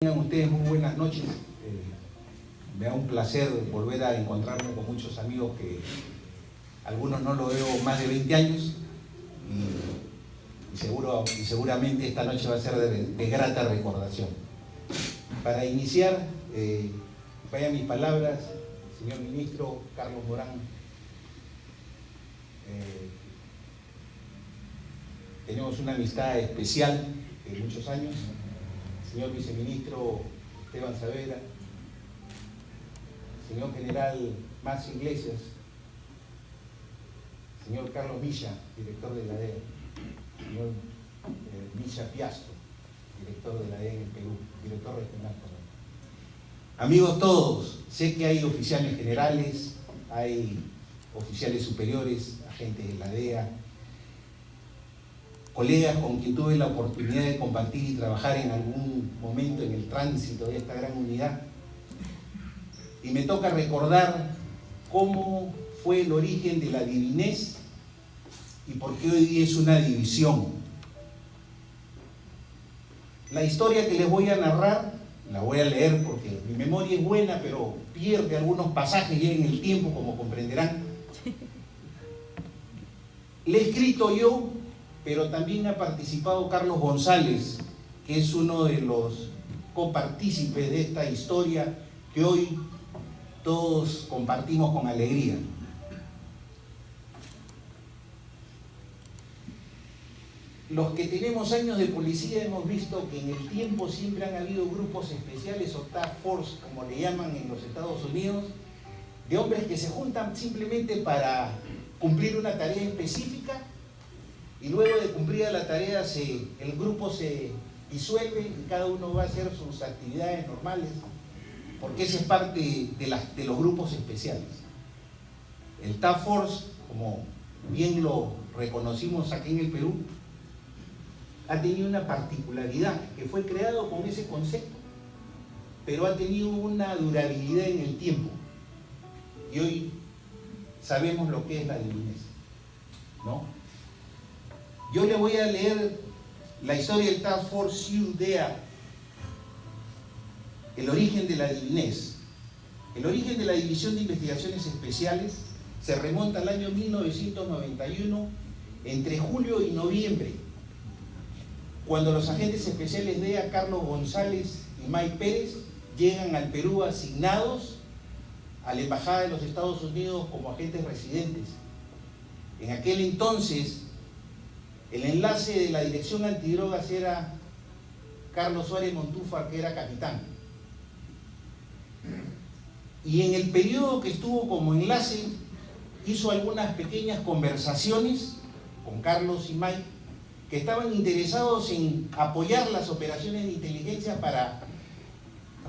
Tengan ustedes muy buenas noches. Me da un placer volver a encontrarme con muchos amigos que algunos no lo veo más de 20 años y seguramente esta noche va a ser de grata recordación. Para iniciar, vayan mis palabras, señor ministro Carlos Morán. Tenemos una amistad especial de muchos años. Señor viceministro Esteban Saavedra, señor general Marcio Iglesias, señor Carlos Villa, director de la DEA, señor Villa Piastro, director de la DEA en el Perú, director regional. Amigos todos, sé que hay oficiales generales, hay oficiales superiores, agentes de la DEA, colegas con quien tuve la oportunidad de compartir y trabajar en algún momento en el tránsito de esta gran unidad. Y me toca recordar cómo fue el origen de la divinez y por qué hoy día es una división. La historia que les voy a narrar, la voy a leer porque mi memoria es buena, pero pierde algunos pasajes ya en el tiempo, como comprenderán. La he escrito yo, pero también ha participado Carlos González, que es uno de los copartícipes de esta historia que hoy todos compartimos con alegría. Los que tenemos años de policía hemos visto que en el tiempo siempre han habido grupos especiales o task force, como le llaman en los Estados Unidos, de hombres que se juntan simplemente para cumplir una tarea específica. Y luego de cumplida la tarea, el grupo se disuelve y cada uno va a hacer sus actividades normales, porque esa es parte de los grupos especiales. El Task Force, como bien lo reconocimos aquí en el Perú, ha tenido una particularidad, que fue creado con ese concepto, pero ha tenido una durabilidad en el tiempo. Y hoy sabemos lo que es la divinez, ¿no? Yo le voy a leer la historia del Task Force UDEA, el origen de la divinez. El origen de la División de Investigaciones Especiales se remonta al año 1991, entre julio y noviembre, cuando los agentes especiales DEA, Carlos González y Mike Pérez, llegan al Perú asignados a la Embajada de los Estados Unidos como agentes residentes. En aquel entonces, el enlace de la Dirección Antidrogas era Carlos Suárez Montúfar, que era capitán. Y en el periodo que estuvo como enlace, hizo algunas pequeñas conversaciones con Carlos y Mike, que estaban interesados en apoyar las operaciones de inteligencia para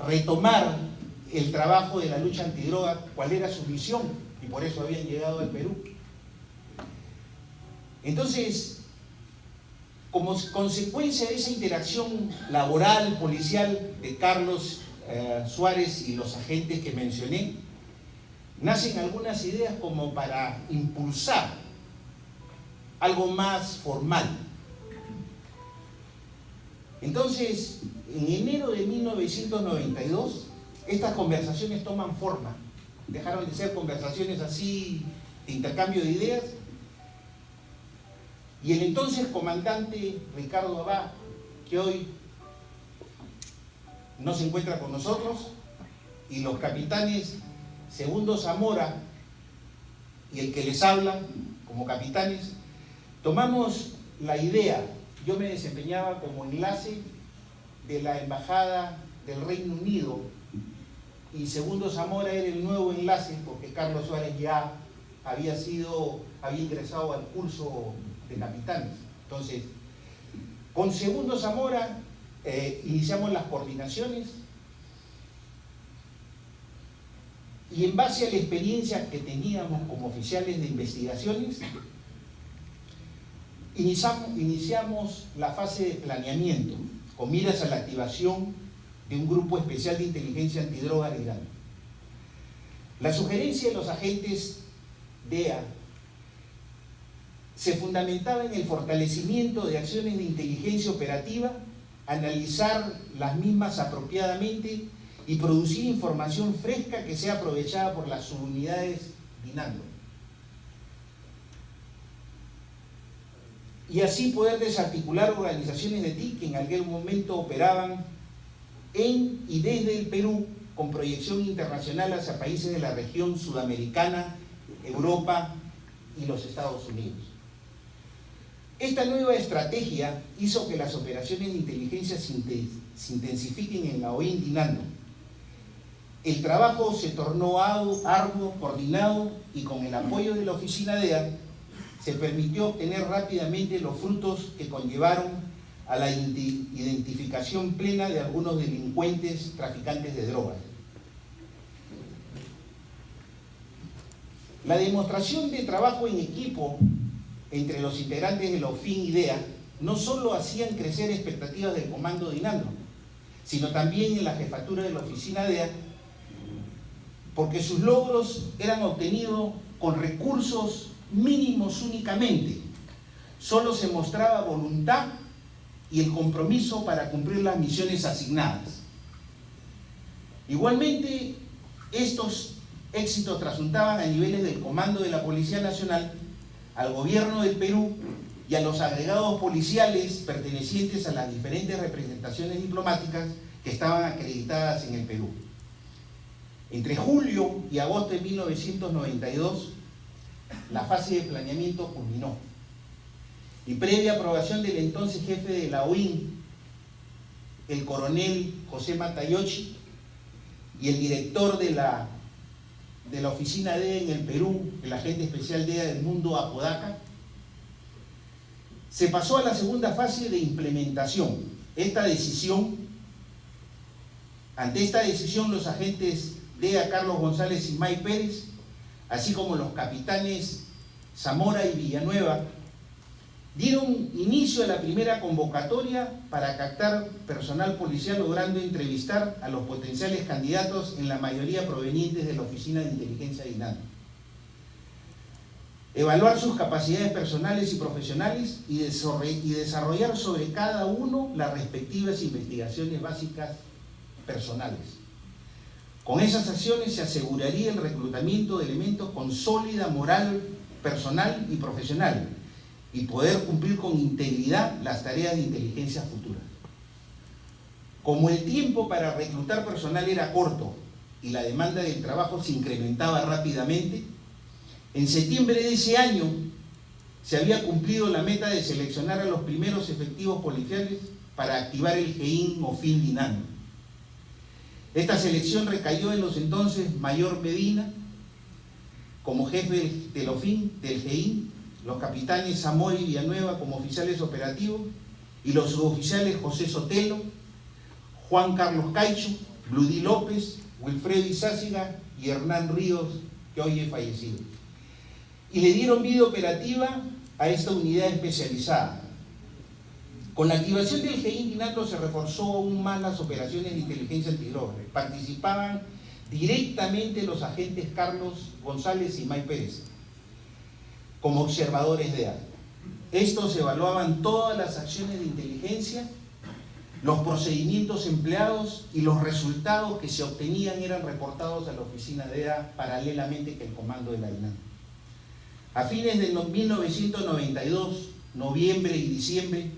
retomar el trabajo de la lucha antidroga, cuál era su misión, y por eso habían llegado al Perú. Entonces, como consecuencia de esa interacción laboral, policial de Carlos Suárez y los agentes que mencioné, nacen algunas ideas como para impulsar algo más formal. Entonces, en enero de 1992, estas conversaciones toman forma. Dejaron de ser conversaciones así de intercambio de ideas. Y el entonces comandante Ricardo Abad, que hoy no se encuentra con nosotros, y los capitanes Segundo Zamora y el que les habla como capitanes, tomamos la idea. Yo me desempeñaba como enlace de la Embajada del Reino Unido y Segundo Zamora era el nuevo enlace porque Carlos Suárez ya había ingresado al curso de capitanes. Entonces, con Segundo Zamora iniciamos las coordinaciones y en base a la experiencia que teníamos como oficiales de investigaciones, iniciamos la fase de planeamiento con miras a la activación de un grupo especial de inteligencia antidroga de Irán. La sugerencia de los agentes DEA se fundamentaba en el fortalecimiento de acciones de inteligencia operativa analizar las mismas apropiadamente y producir información fresca que sea aprovechada por las subunidades DINANDO. Y así poder desarticular organizaciones de TIC que en aquel momento operaban en y desde el Perú con proyección internacional hacia países de la región sudamericana, Europa y los Estados Unidos. Esta nueva estrategia hizo que las operaciones de inteligencia se intensifiquen en la OIN DINANDO. El trabajo se tornó arduo, coordinado y con el apoyo de la oficina DEA se permitió obtener rápidamente los frutos que conllevaron a la identificación plena de algunos delincuentes traficantes de drogas. La demostración de trabajo en equipo entre los integrantes de la OFIN y DEA no solo hacían crecer expectativas del comando DINANDO, sino también en la jefatura de la oficina DEA, porque sus logros eran obtenidos con recursos mínimos únicamente. Solo se mostraba voluntad y el compromiso para cumplir las misiones asignadas. Igualmente, estos éxitos trasuntaban a niveles del comando de la Policía Nacional, al gobierno del Perú y a los agregados policiales pertenecientes a las diferentes representaciones diplomáticas que estaban acreditadas en el Perú. Entre julio y agosto de 1992, la fase de planeamiento culminó y previa aprobación del entonces jefe de la OIN, el coronel José Matayoshi, y el director de la oficina DEA en el Perú, el agente especial DEA Edmundo Apodaca, se pasó a la segunda fase de implementación. Ante esta decisión, los agentes DEA Carlos González y May Pérez, así como los capitanes Zamora y Villanueva, dieron inicio a la primera convocatoria para captar personal policial, logrando entrevistar a los potenciales candidatos, en la mayoría provenientes de la Oficina de Inteligencia DINANDO. Evaluar sus capacidades personales y profesionales y desarrollar sobre cada uno las respectivas investigaciones básicas personales. Con esas acciones se aseguraría el reclutamiento de elementos con sólida moral personal y profesional y poder cumplir con integridad las tareas de inteligencia futuras. Como el tiempo para reclutar personal era corto y la demanda del trabajo se incrementaba rápidamente, en septiembre de ese año se había cumplido la meta de seleccionar a los primeros efectivos policiales para activar el GEIN OFIN DINANDO. Esta selección recayó en los entonces Mayor Medina como jefe del OFIN, del GEIN, los capitanes Zamora y Villanueva como oficiales operativos y los suboficiales José Sotelo, Juan Carlos Caicho, Bludí López, Wilfredo Izáciga y Hernán Ríos, que hoy es fallecido. Y le dieron vida operativa a esta unidad especializada. Con la activación del GEIN DINANDO se reforzó aún más las operaciones de inteligencia antidrogas. Participaban directamente los agentes Carlos González y May Pérez como observadores DEA. Estos evaluaban todas las acciones de inteligencia, los procedimientos empleados y los resultados que se obtenían eran reportados a la oficina DEA paralelamente que el comando de la DINANDO. A fines de 1992, noviembre y diciembre,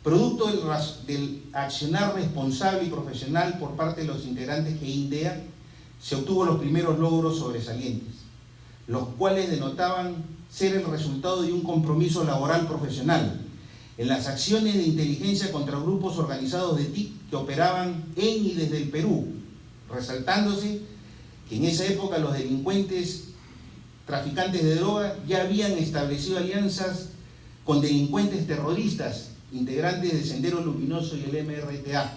producto del accionar responsable y profesional por parte de los integrantes GEIN DEA, se obtuvo los primeros logros sobresalientes, los cuales denotaban ser el resultado de un compromiso laboral profesional en las acciones de inteligencia contra grupos organizados de TIC que operaban en y desde el Perú, resaltándose que en esa época los delincuentes traficantes de droga ya habían establecido alianzas con delincuentes terroristas, integrantes de Sendero Luminoso y el MRTA,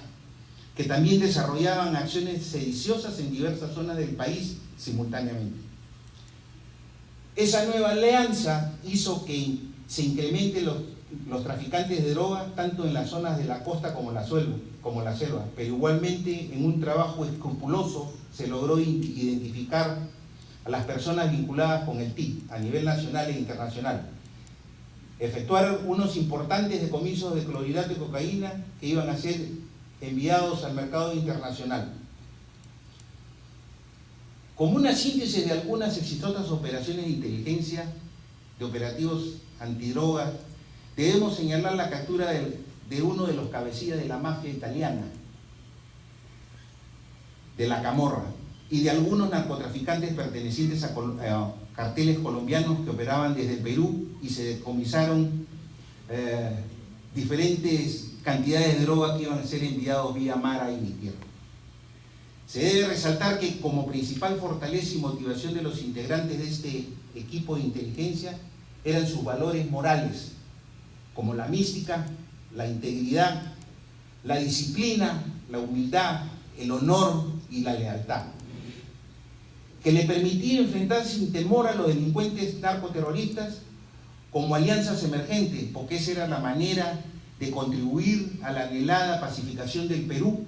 que también desarrollaban acciones sediciosas en diversas zonas del país simultáneamente. Esa nueva alianza hizo que se incrementen los traficantes de droga tanto en las zonas de la costa como la selva, pero igualmente en un trabajo escrupuloso se logró identificar a las personas vinculadas con el TIC a nivel nacional e internacional. efectuar unos importantes decomisos de clorhidrato de cocaína que iban a ser enviados al mercado internacional. Como una síntesis de algunas exitosas operaciones de inteligencia, de operativos antidrogas, debemos señalar la captura de uno de los cabecillas de la mafia italiana, de la Camorra, y de algunos narcotraficantes pertenecientes a carteles colombianos que operaban desde el Perú, y se decomisaron diferentes cantidades de droga que iban a ser enviados vía mar, aire y tierra. Se debe resaltar que como principal fortaleza y motivación de los integrantes de este equipo de inteligencia eran sus valores morales, como la mística, la integridad, la disciplina, la humildad, el honor y la lealtad, que le permitía enfrentarse sin temor a los delincuentes narcoterroristas como alianzas emergentes, porque esa era la manera de contribuir a la anhelada pacificación del Perú,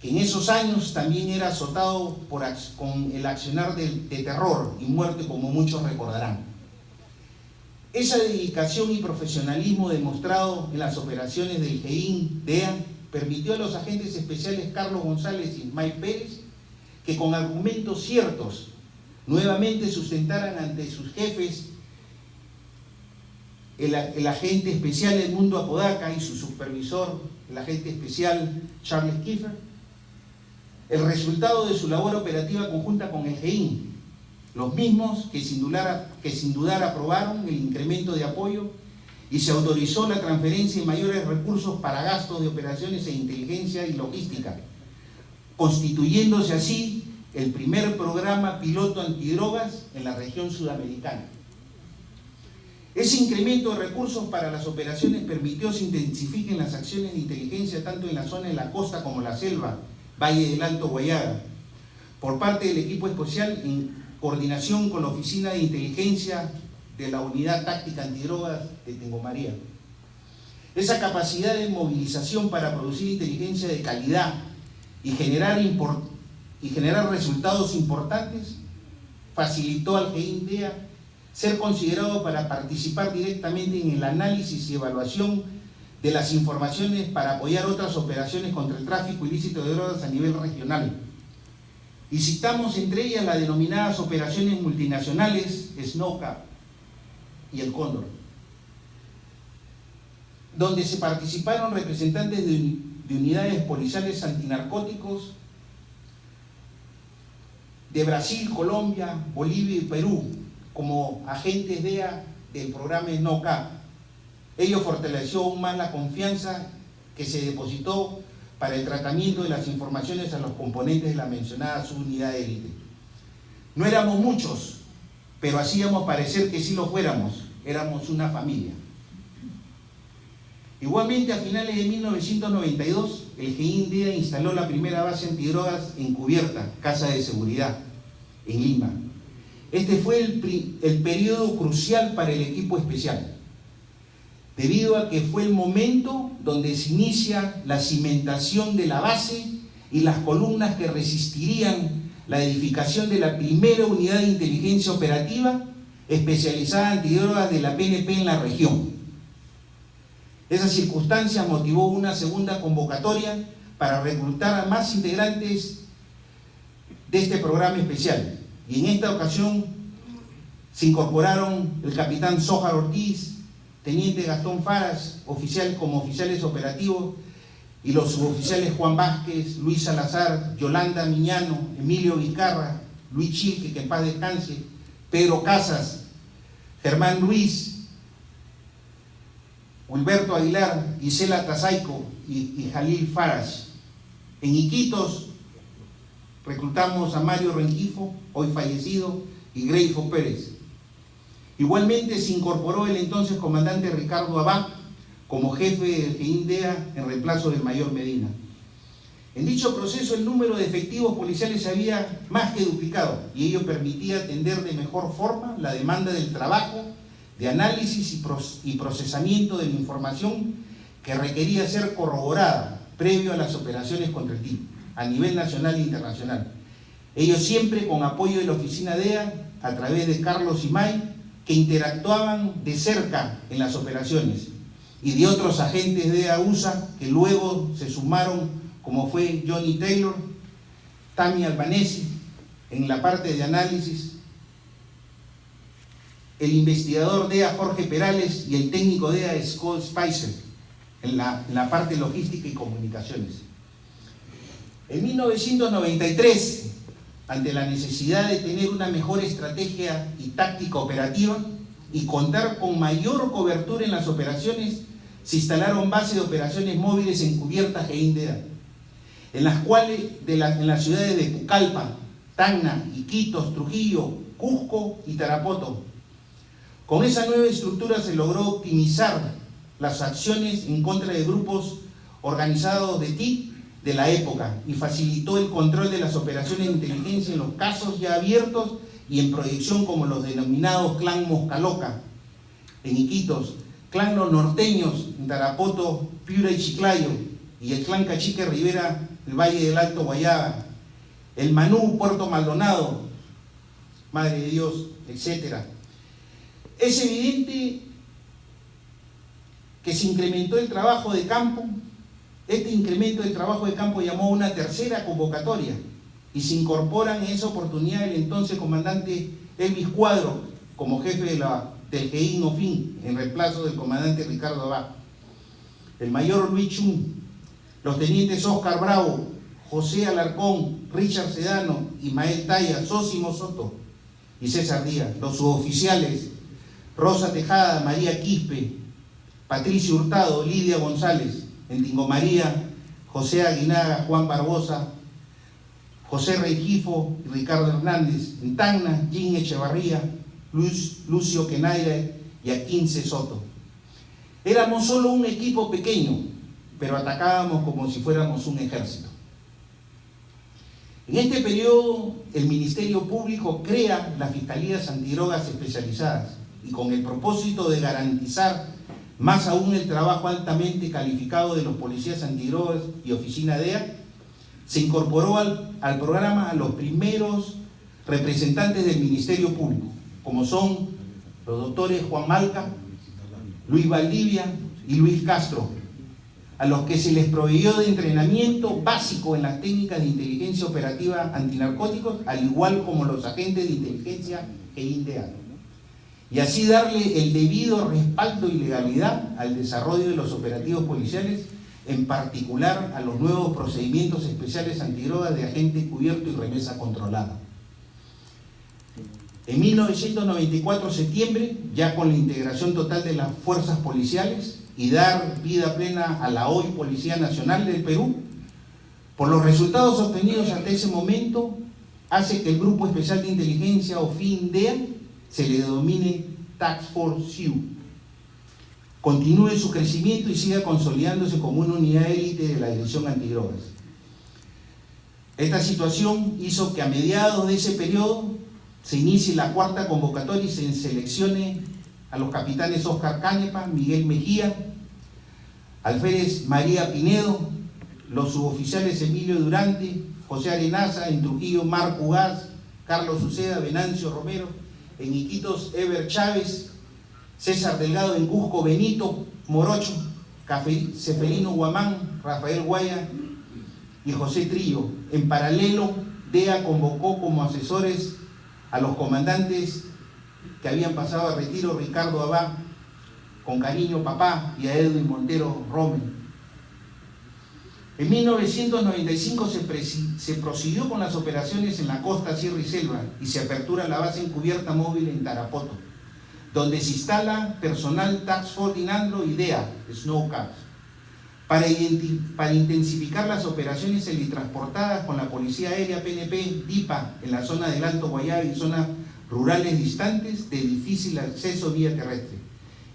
que en esos años también era azotado con el accionar de terror y muerte, como muchos recordarán. Esa dedicación y profesionalismo demostrado en las operaciones del GEIN-DEA permitió a los agentes especiales Carlos González y Ismael Pérez que con argumentos ciertos nuevamente sustentaran ante sus jefes, el agente especial Edmundo Apodaca y su supervisor, el agente especial Charles Kiefer, el resultado de su labor operativa conjunta con el GEIN, los mismos que sin dudar aprobaron el incremento de apoyo y se autorizó la transferencia de mayores recursos para gastos de operaciones e inteligencia y logística, constituyéndose así el primer programa piloto antidrogas en la región sudamericana. Ese incremento de recursos para las operaciones permitió se intensifiquen las acciones de inteligencia tanto en la zona de la costa como la selva, Valle del Alto Guayaga, por parte del equipo especial en coordinación con la Oficina de Inteligencia de la Unidad Táctica Antidrogas de Tengo María. Esa capacidad de movilización para producir inteligencia de calidad y generar resultados importantes facilitó al GEIN-DEA ser considerado para participar directamente en el análisis y evaluación de las informaciones para apoyar otras operaciones contra el tráfico ilícito de drogas a nivel regional. Y citamos entre ellas las denominadas operaciones multinacionales SNOCAP y el Cóndor, donde se participaron representantes de unidades policiales antinarcóticos de Brasil, Colombia, Bolivia y Perú, como agentes DEA del programa SNOCAP. Ello fortaleció aún más la confianza que se depositó para el tratamiento de las informaciones a los componentes de la mencionada subunidad de élite. No éramos muchos, pero hacíamos parecer que sí lo fuéramos, éramos una familia. Igualmente, a finales de 1992, el GEIN-DEA instaló la primera base antidrogas encubierta, Casa de Seguridad, en Lima. Este fue el periodo crucial para el equipo especial, debido a que fue el momento donde se inicia la cimentación de la base y las columnas que resistirían la edificación de la primera unidad de inteligencia operativa especializada en antidrogas de la PNP en la región. Esa circunstancia motivó una segunda convocatoria para reclutar a más integrantes de este programa especial, y en esta ocasión se incorporaron el capitán Zójar Ortiz, teniente Gastón Faras, como oficiales operativos, y los suboficiales Juan Vázquez, Luis Salazar, Yolanda Miñano, Emilio Vizcarra, Luis Chilque, que en paz descanse, Pedro Casas, Germán Ruiz, Wilberto Aguilar, Gisela Tazaico y Jalil Faras. En Iquitos reclutamos a Mario Rengifo, hoy fallecido, y Greifo Pérez. Igualmente se incorporó el entonces comandante Ricardo Abad como jefe del GEIN-DEA en reemplazo del mayor Medina. En dicho proceso el número de efectivos policiales se había más que duplicado, y ello permitía atender de mejor forma la demanda del trabajo de análisis y procesamiento de la información que requería ser corroborada previo a las operaciones contra el tipo, a nivel nacional e internacional. Ello siempre con apoyo de la oficina DEA a través de Carlos Imay, que interactuaban de cerca en las operaciones, y de otros agentes de AUSA que luego se sumaron, como fue Johnny Taylor, Tammy Albanesi en la parte de análisis, el investigador DEA Jorge Perales y el técnico DEA Scott Spicer en la parte logística y comunicaciones. En 1993, ante la necesidad de tener una mejor estrategia y táctica operativa y contar con mayor cobertura en las operaciones, se instalaron bases de operaciones móviles encubiertas e INDEA, en las cuales en las ciudades de Pucallpa, Tacna, Iquitos, Trujillo, Cusco y Tarapoto. Con esa nueva estructura se logró optimizar las acciones en contra de grupos organizados de TIC de la época y facilitó el control de las operaciones de inteligencia en los casos ya abiertos y en proyección, como los denominados Clan Moscaloca en Iquitos, Clan Los Norteños en Tarapoto, Piura y Chiclayo, y el Clan Cachique Rivera, el Valle del Alto Guayaba, el Manú, Puerto Maldonado, Madre de Dios, etc. Es evidente que se incrementó el trabajo de campo. Este incremento del trabajo de campo llamó a una tercera convocatoria y se incorporan en esa oportunidad el entonces comandante Elvis Cuadro como jefe del GEIN OFIN en reemplazo del comandante Ricardo Abad, el mayor Luis Chun, los tenientes Oscar Bravo, José Alarcón, Richard Sedano, Ismael Taya, Sósimo Soto y César Díaz, los suboficiales Rosa Tejada, María Quispe, Patricio Hurtado, Lidia González, en Tingo María, José Aguinaga, Juan Barbosa, José Regifo y Ricardo Hernández, en Tacna, Jim Echevarría, Lucio Quenaire y Aquince Soto. Éramos solo un equipo pequeño, pero atacábamos como si fuéramos un ejército. En este periodo, el Ministerio Público crea las Fiscalías Antidrogas Especializadas y con el propósito de garantizar más aún el trabajo altamente calificado de los policías antidrogas y oficina DEA, se incorporó al programa a los primeros representantes del Ministerio Público, como son los doctores Juan Malca, Luis Valdivia y Luis Castro, a los que se les proveyó de entrenamiento básico en las técnicas de inteligencia operativa antinarcóticos, al igual como los agentes de inteligencia e INDEA, y así darle el debido respaldo y legalidad al desarrollo de los operativos policiales, en particular a los nuevos procedimientos especiales antidrogas de agente cubierto y remesa controlada. En 1994, septiembre, ya con la integración total de las fuerzas policiales y dar vida plena a la hoy Policía Nacional del Perú, por los resultados obtenidos hasta ese momento, hace que el Grupo Especial de Inteligencia o FINDEA se le denomine Task Force SIU, continúe su crecimiento y siga consolidándose como una unidad élite de la Dirección Antidrogas. Esta situación hizo que a mediados de ese periodo se inicie la cuarta convocatoria y se seleccione a los capitanes Oscar Canepa, Miguel Mejía, Alférez María Pinedo, los suboficiales Emilio Durante, José Arenaza, en Trujillo Marco Ugaz, Carlos Uceda, Venancio Romero, en Iquitos Ever Chávez, César Delgado, en Cusco Benito Morocho, Ceferino Guamán, Rafael Guaya y José Trillo. En paralelo, DEA convocó como asesores a los comandantes que habían pasado a retiro, Ricardo Abad, con cariño papá, y a Edwin Montero Rommel. En 1995 se prosiguió con las operaciones en la costa, sierra y selva y se apertura la base encubierta móvil en Tarapoto, donde se instala personal Task Force Dinandro y DEA, Snowcaps, para intensificar las operaciones teletransportadas con la Policía Aérea PNP, DIPA, en la zona del Alto Guayaba y zonas rurales distantes de difícil acceso vía terrestre.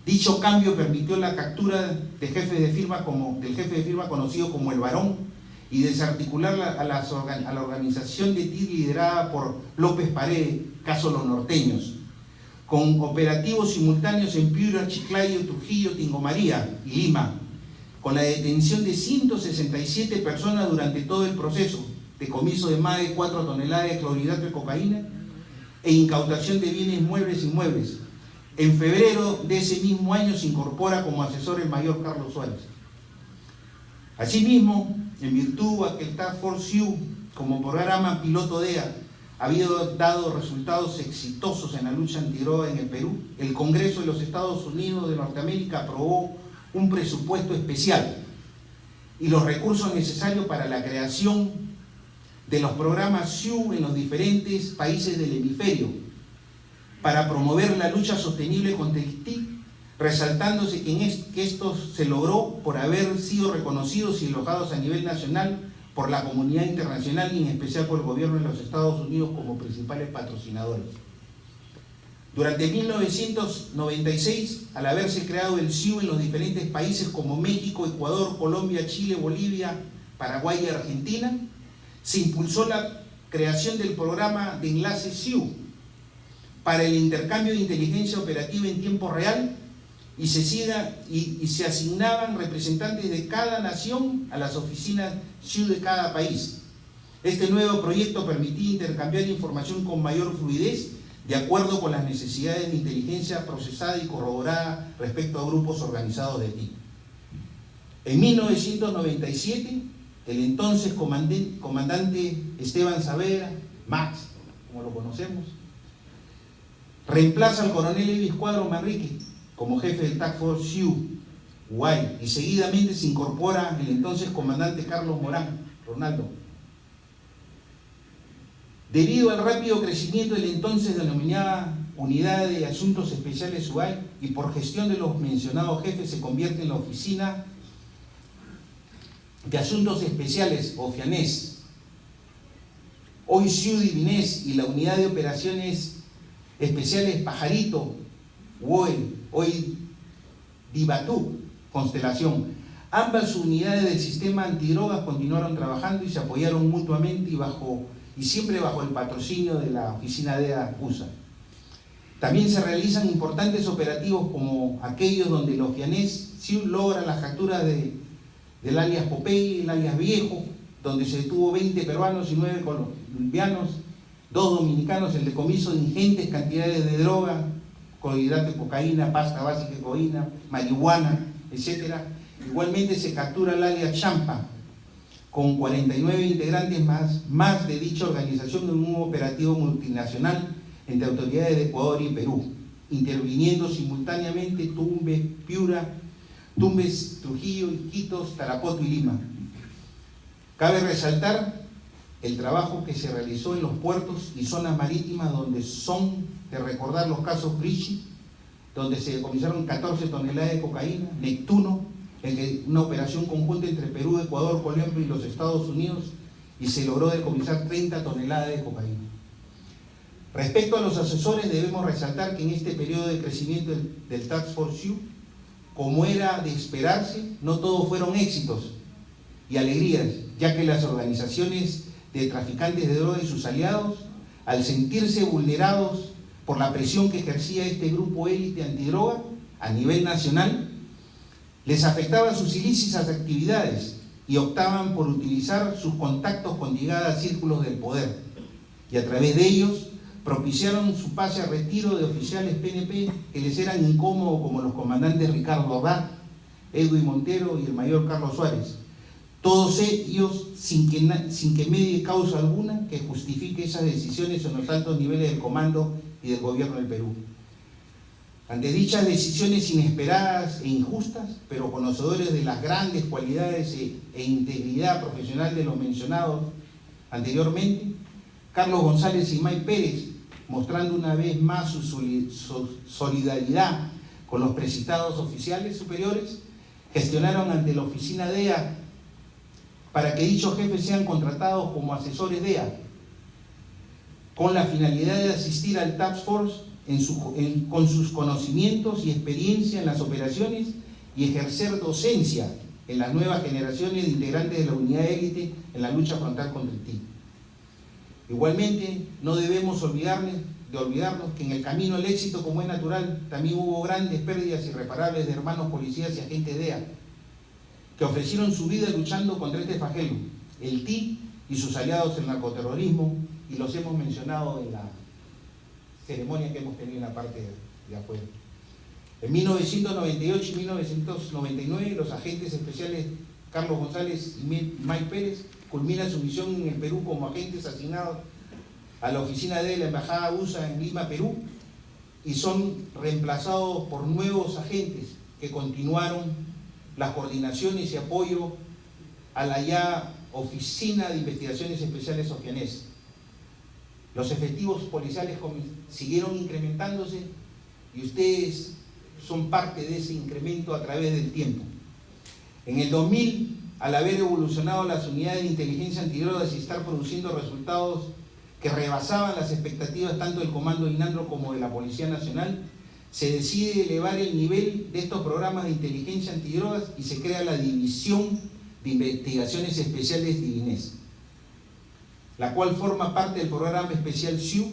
Dicho cambio permitió la captura del jefe de firma conocido como El Varón y desarticular a la organización de TIR liderada por López Paredes, caso Los Norteños, con operativos simultáneos en Piura, Chiclayo, Trujillo, Tingo María y Lima, con la detención de 167 personas durante todo el proceso, decomiso de más de 4 toneladas de clorhidrato de cocaína e incautación de bienes muebles e inmuebles, En febrero de ese mismo año se incorpora como asesor el mayor Carlos Suárez. Asimismo, en virtud a que el Task Force SIU, como programa piloto DEA, había dado resultados exitosos en la lucha antidroga en el Perú, el Congreso de los Estados Unidos de Norteamérica aprobó un presupuesto especial y los recursos necesarios para la creación de los programas SIU en los diferentes países del hemisferio para promover la lucha sostenible contra el TIC, resaltándose que esto se logró por haber sido reconocidos y elogiados a nivel nacional por la comunidad internacional y en especial por el gobierno de los Estados Unidos como principales patrocinadores. Durante 1996, al haberse creado el SIU en los diferentes países como México, Ecuador, Colombia, Chile, Bolivia, Paraguay y Argentina, se impulsó la creación del programa de enlace SIU para el intercambio de inteligencia operativa en tiempo real y se asignaban representantes de cada nación a las oficinas SIU de cada país. Este nuevo proyecto permitía intercambiar información con mayor fluidez de acuerdo con las necesidades de inteligencia procesada y corroborada respecto a grupos organizados de TIC. En 1997, el entonces comandante Esteban Saavedra, Max, como lo conocemos, reemplaza al coronel Elvis Cuadro Manrique como jefe del Task Force SIU Uruguay y seguidamente se incorpora el entonces comandante Carlos Morán, Ronaldo. Debido al rápido crecimiento de la entonces denominada Unidad de Asuntos Especiales UAI y por gestión de los mencionados jefes se convierte en la Oficina de Asuntos Especiales, o FIANES, hoy SIU Divinés, y la Unidad de Operaciones Especiales Pajarito, hoy Dibatú, Constelación. Ambas unidades del sistema antidrogas continuaron trabajando y se apoyaron mutuamente y siempre bajo el patrocinio de la oficina DEA USA. También se realizan importantes operativos como aquellos donde los FIANES SIU logran las capturas del alias Popeye, el alias Viejo, donde se detuvo 20 peruanos y 9 colombianos, 2 dominicanos, el decomiso de ingentes cantidades de droga, clorhidrato de cocaína, pasta básica de cocaína, marihuana, etc. Igualmente se captura el alias Champa, con 49 integrantes más de dicha organización en un operativo multinacional entre autoridades de Ecuador y Perú, interviniendo simultáneamente Tumbes, Piura, Tumbes, Trujillo, Iquitos, Tarapoto y Lima. Cabe resaltar el trabajo que se realizó en los puertos y zonas marítimas donde son de recordar los casos Brichi, donde se decomisaron 14 toneladas de cocaína, Neptuno, una operación conjunta entre Perú, Ecuador, Colombia y los Estados Unidos, y se logró decomisar 30 toneladas de cocaína. Respecto a los asesores, debemos resaltar que en este periodo de crecimiento del Task Force SIU, como era de esperarse, no todos fueron éxitos y alegrías, ya que las organizaciones de traficantes de droga y sus aliados, al sentirse vulnerados por la presión que ejercía este grupo élite antidroga a nivel nacional, les afectaban sus ilícitas actividades y optaban por utilizar sus contactos con llegada a círculos del poder, y a través de ellos propiciaron su pase a retiro de oficiales PNP que les eran incómodos, como los comandantes Ricardo Abad, Edwin Montero y el mayor Carlos Suárez, todos ellos sin que medie causa alguna que justifique esas decisiones en los altos niveles del comando y del gobierno del Perú. Ante dichas decisiones inesperadas e injustas, pero conocedores de las grandes cualidades e integridad profesional de los mencionados anteriormente, Carlos González y May Pérez, mostrando una vez más su solidaridad con los precitados oficiales superiores, gestionaron ante la oficina DEA para que dichos jefes sean contratados como asesores DEA, con la finalidad de asistir al Task Force con sus conocimientos y experiencia en las operaciones y ejercer docencia en las nuevas generaciones de integrantes de la unidad élite en la lucha frontal contra el TIC. Igualmente, no debemos olvidarnos que en el camino al éxito, como es natural, también hubo grandes pérdidas irreparables de hermanos policías y agentes DEA, que ofrecieron su vida luchando contra este flagelo, el TIC y sus aliados en el narcoterrorismo, y los hemos mencionado en la ceremonia que hemos tenido en la parte de afuera. En 1998 y 1999, los agentes especiales Carlos González y Mike Pérez culminan su misión en el Perú como agentes asignados a la oficina de la Embajada USA en Lima, Perú, y son reemplazados por nuevos agentes que continuaron las coordinaciones y apoyo a la ya Oficina de Investigaciones Especiales Sofianés. Los efectivos policiales siguieron incrementándose y ustedes son parte de ese incremento a través del tiempo. En el 2000, al haber evolucionado las unidades de inteligencia antidrogas y estar produciendo resultados que rebasaban las expectativas tanto del Comando INANDRO como de la Policía Nacional, se decide elevar el nivel de estos programas de inteligencia antidrogas y se crea la División de Investigaciones Especiales DIVINES, la cual forma parte del programa especial SIU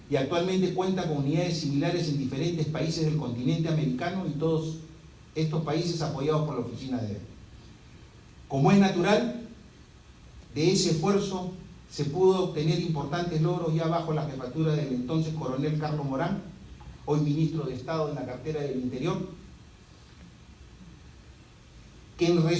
y actualmente cuenta con unidades similares en diferentes países del continente americano y todos estos países apoyados por la oficina de él. Como es natural, de ese esfuerzo se pudo obtener importantes logros ya bajo la jefatura del entonces coronel Carlos Morán, hoy ministro de Estado en la cartera del Interior, que en resumen